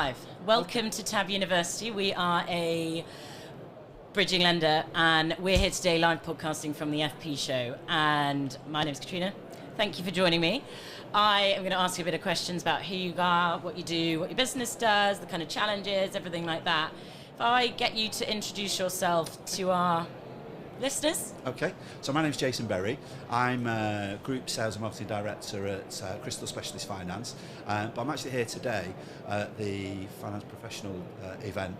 live. Welcome to TAB University. We are a bridging lender and we're here today live podcasting from the FP show. And my name is Katrina. Thank you for joining me. I am going to ask you a bit of questions about who you are, what you do, what your business does, the kind of challenges, everything like that. If I get you to introduce yourself to our listeners. Okay, so my name's Jason Berry. I'm Group Sales and Marketing Director at Crystal Specialist Finance, but I'm actually here today at the Finance Professional event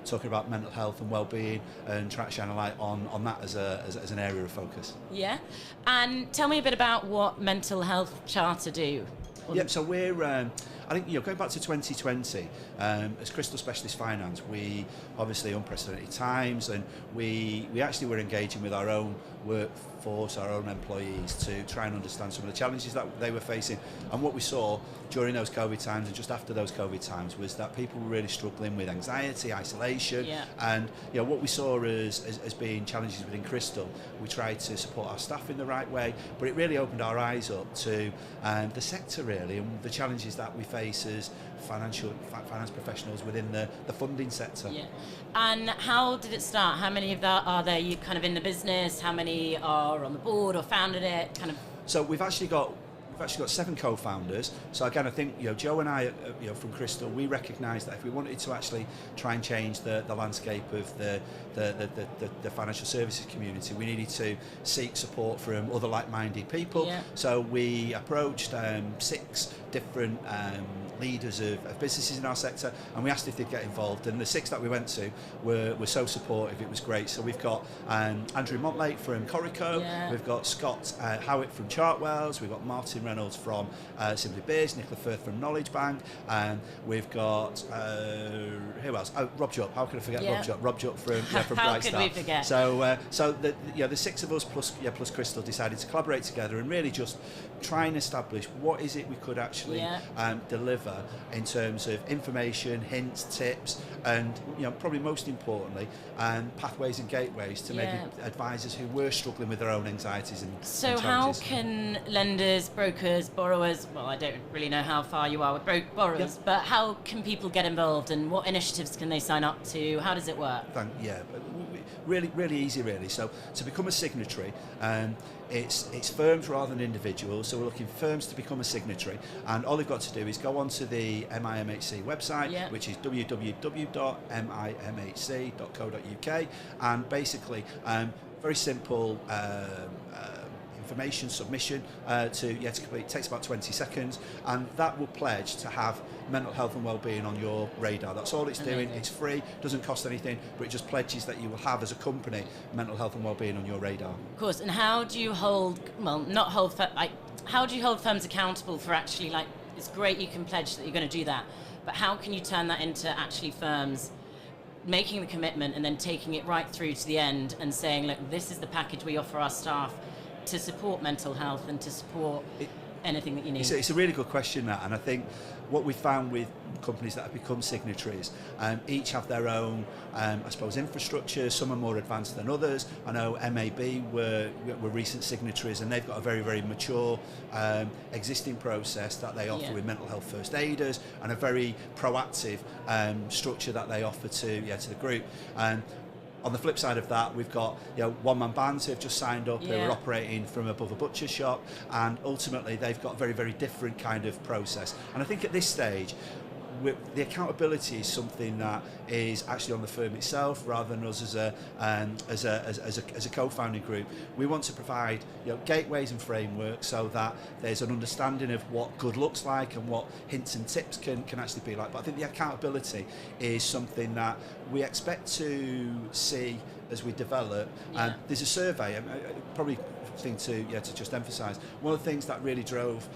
talking about mental health and wellbeing and trying to shine a light on that as an area of focus. Yeah, and tell me a bit about what Mental Health Charter do. Yep, so we're, I think, going back to 2020, as Crystal Specialist Finance, we obviously unprecedented times, and we actually were engaging with our own workforce, our own employees, to try and understand some of the challenges that they were facing. And what we saw during those COVID times and just after those COVID times was that people were really struggling with anxiety, isolation, and what we saw as being challenges within Crystal, we tried to support our staff in the right way, but it really opened our eyes up to the sector really, and the challenges that we face as finance professionals within the funding sector. Yeah. And how did it start? How many of that are there you kind of in the business? How many are on the board or founded it? So we've actually got 7 co-founders. So again, I think Joe and I, from Crystal, we recognised that if we wanted to actually try and change the landscape of the financial services community, we needed to seek support from other like-minded people. Yeah. So we approached 6 different leaders of businesses in our sector, and we asked if they'd get involved, and the 6 that we went to were so supportive. It was great. So we've got Andrew Montlake from Corico, we've got Scott Howitt from Chartwells, we've got Martin Reynolds from Simply Beers, Nicola Firth from Knowledge Bank, and we've got who else? Oh, Rob Jupp. How can I forget Rob Jupp from How Bright could Star. we forget? So the 6 of us plus Crystal decided to collaborate together and really just try and establish what is it we could actually deliver in terms of information, hints, tips, and probably most importantly, pathways and gateways to maybe advisors who were struggling with their own anxieties and So how can lenders, brokers, borrowers, well, I don't really know how far you are with borrowers, but how can people get involved and what initiatives can they sign up to? How does it work? Really easy really. So to become a signatory, it's firms rather than individuals, so we're looking for firms to become a signatory, and all they've got to do is go onto the MIMHC website, which is www.mimhc.co.uk, and basically very simple information submission to complete. It takes about 20 seconds, and that will pledge to have mental health and wellbeing on your radar. That's all it's doing. It's free, doesn't cost anything, but it just pledges that you will have as a company mental health and wellbeing on your radar. Of course. And how do you hold, how do you hold firms accountable for actually, it's great you can pledge that you're going to do that, but how can you turn that into actually firms making the commitment and then taking it right through to the end and saying, look, this is the package we offer our staff to support mental health and to support anything that you need? It's a really good question, that, and I think what we found with companies that have become signatories, each have their own, infrastructure. Some are more advanced than others. I know MAB were recent signatories, and they've got a very, very mature existing process that they offer with mental health first aiders, and a very proactive structure that they offer to the group. On the flip side of that, we've got one-man bands who have just signed up. They were operating from above a butcher's shop, and ultimately they've got a very, very different kind of process. And I think at this stage, the accountability is something that is actually on the firm itself rather than us as a co-founding group. We want to provide gateways and frameworks so that there's an understanding of what good looks like and what hints and tips can actually be like. But I think the accountability is something that we expect to see as we develop. There's a survey, probably thing to just emphasise. One of the things that really drove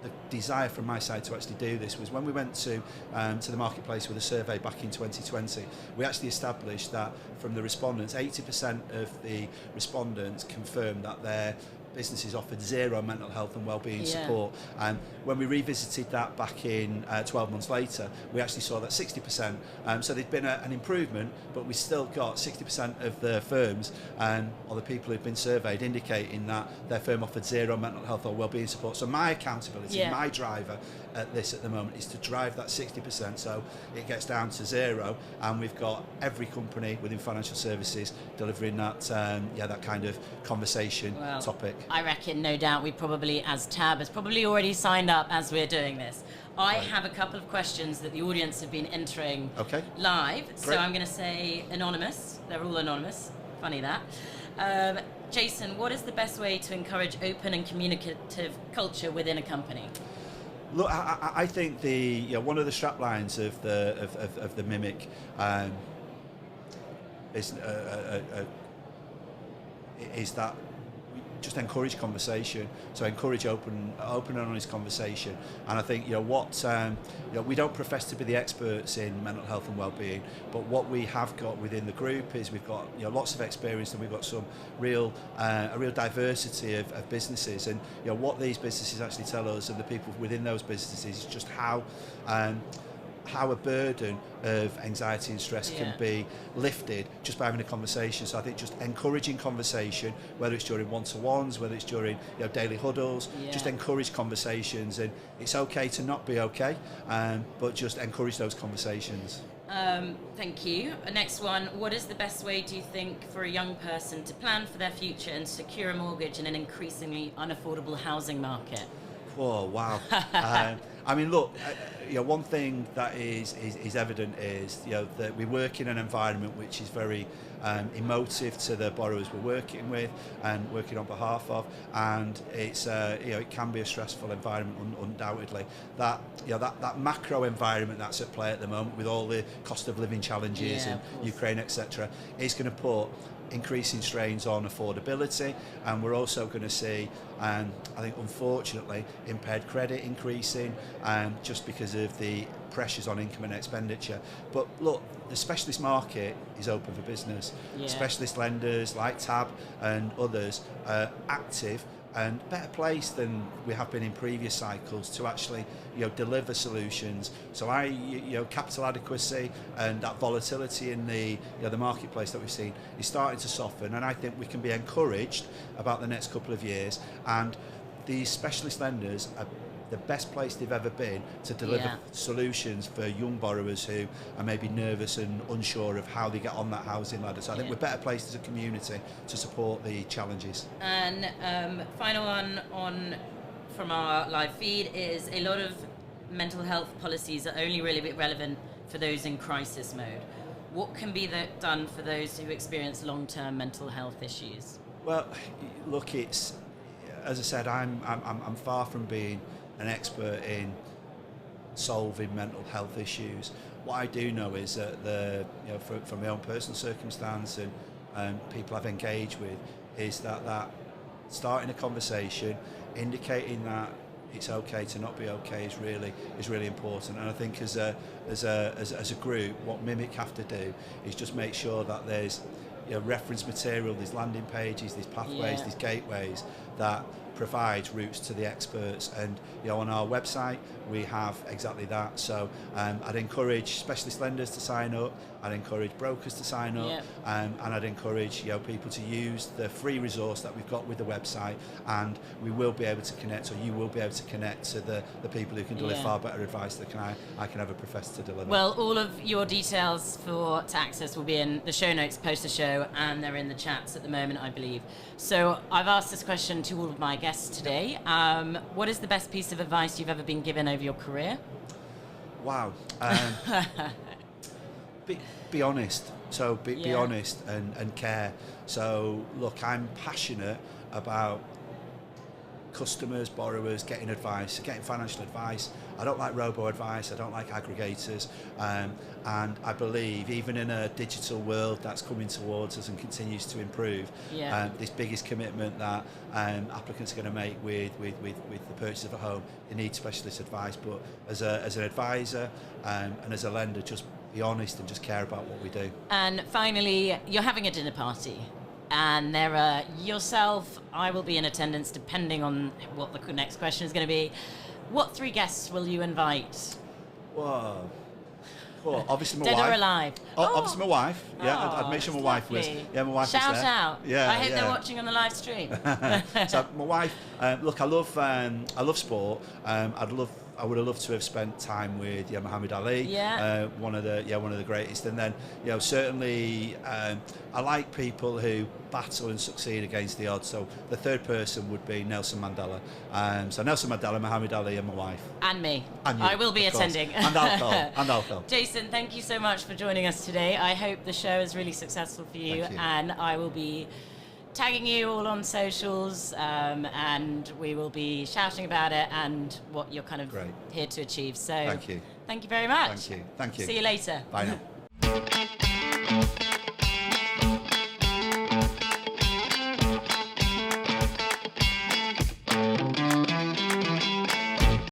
the desire from my side to actually do this was when we went to the marketplace with a survey back in 2020. We actually established that from the respondents, 80% of the respondents confirmed that their businesses offered zero mental health and wellbeing Yeah. support. And when we revisited that back in 12 months later, we actually saw that 60%. So there'd been an improvement, but we still got 60% of the firms or the people who've been surveyed indicating that their firm offered zero mental health or wellbeing support. So my accountability, Yeah. my driver at this at the moment is to drive that 60% so it gets down to zero, and we've got every company within financial services delivering that that kind of conversation topic. I reckon, no doubt, we probably, as Tab, has probably already signed up as we're doing this. I have a couple of questions that the audience have been entering live. Great. So I'm going to say anonymous. They're all anonymous. Funny that. Jason, what is the best way to encourage open and communicative culture within a company? Look, I think one of the strap lines of the MIMHC is that we just encourage conversation. So encourage open and honest conversation. And I think we don't profess to be the experts in mental health and well-being, but what we have got within the group is we've got lots of experience, and we've got some a real diversity of businesses. And what these businesses actually tell us, and the people within those businesses, is just how a burden of anxiety and stress can be lifted just by having a conversation. So I think just encouraging conversation, whether it's during one-to-ones, whether it's during daily huddles, just encourage conversations. And it's okay to not be okay, but just encourage those conversations. Thank you. Next one, what is the best way, do you think, for a young person to plan for their future and secure a mortgage in an increasingly unaffordable housing market? Oh, wow. I mean, look, one thing that is evident is that we work in an environment which is very emotive to the borrowers we're working with and working on behalf of, and it's it can be a stressful environment, undoubtedly. That macro environment that's at play at the moment, with all the cost of living challenges in Ukraine, etc., is going to put increasing strains on affordability, and we're also going to see, I think unfortunately, impaired credit increasing, just because of the pressures on income and expenditure. But look, the specialist market is open for business. Specialist lenders like Tab and others are active and better placed than we have been in previous cycles to actually deliver solutions. So capital adequacy and that volatility in the the marketplace that we've seen is starting to soften, and I think we can be encouraged about the next couple of years. And these specialist lenders are the best place they've ever been to deliver solutions for young borrowers who are maybe nervous and unsure of how they get on that housing ladder. So I think we're better placed as a community to support the challenges. And final one from our live feed is a lot of mental health policies are only really relevant for those in crisis mode. What can be done for those who experience long-term mental health issues? Well, look, it's, as I said, I'm far from being an expert in solving mental health issues. What I do know is that from my own personal circumstance and people I've engaged with, is that starting a conversation, indicating that it's okay to not be okay is really important. And I think as a group, what MIMHC have to do is just make sure that there's reference material, these landing pages, these pathways, these gateways that provides routes to the experts. And on our website we have exactly that. So I'd encourage specialist lenders to sign up, I'd encourage brokers to sign up, and I'd encourage people to use the free resource that we've got with the website, and we will be able to connect, or you will be able to connect to the people who can deliver far better advice than I can ever profess to deliver. Well, all of your details to access will be in the show notes post the show, and they're in the chats at the moment, I believe. So I've asked this question to all of my guests today. What is the best piece of advice you've ever been given over your career? Wow. Be honest. So be honest and care. So look, I'm passionate about customers, borrowers getting advice, getting financial advice. I don't like robo-advice, I don't like aggregators, and I believe even in a digital world that's coming towards us and continues to improve, this biggest commitment that applicants are going to make with the purchase of a home, they need specialist advice. But as an advisor and as a lender, just be honest and just care about what we do. And finally, you're having a dinner party and there are yourself. I will be in attendance depending on what the next question is going to be. What 3 guests will you invite? Whoa. Well, obviously my Dead wife. or alive? Obviously my wife. Yeah, Oh, I'd make sure my that's wife was. lovely. Yeah, my wife Shout was there. out. Yeah, I hope they're watching on the live stream. So my wife. Look, I love sport. I would have loved to have spent time with Muhammad Ali. Yeah. One of the greatest. And then certainly I like people who battle and succeed against the odds. So the third person would be Nelson Mandela. So Nelson Mandela, Muhammad Ali, and my wife. And me. And you, I will be of course. attending. And alcohol. Jason, thank you so much for joining us today. I hope the show is really successful for you. Thank you. And I will be tagging you all on socials, and we will be shouting about it and what you're kind of here to achieve. So Thank you. Thank you very much. Thank you. Thank you. See you later. Bye now.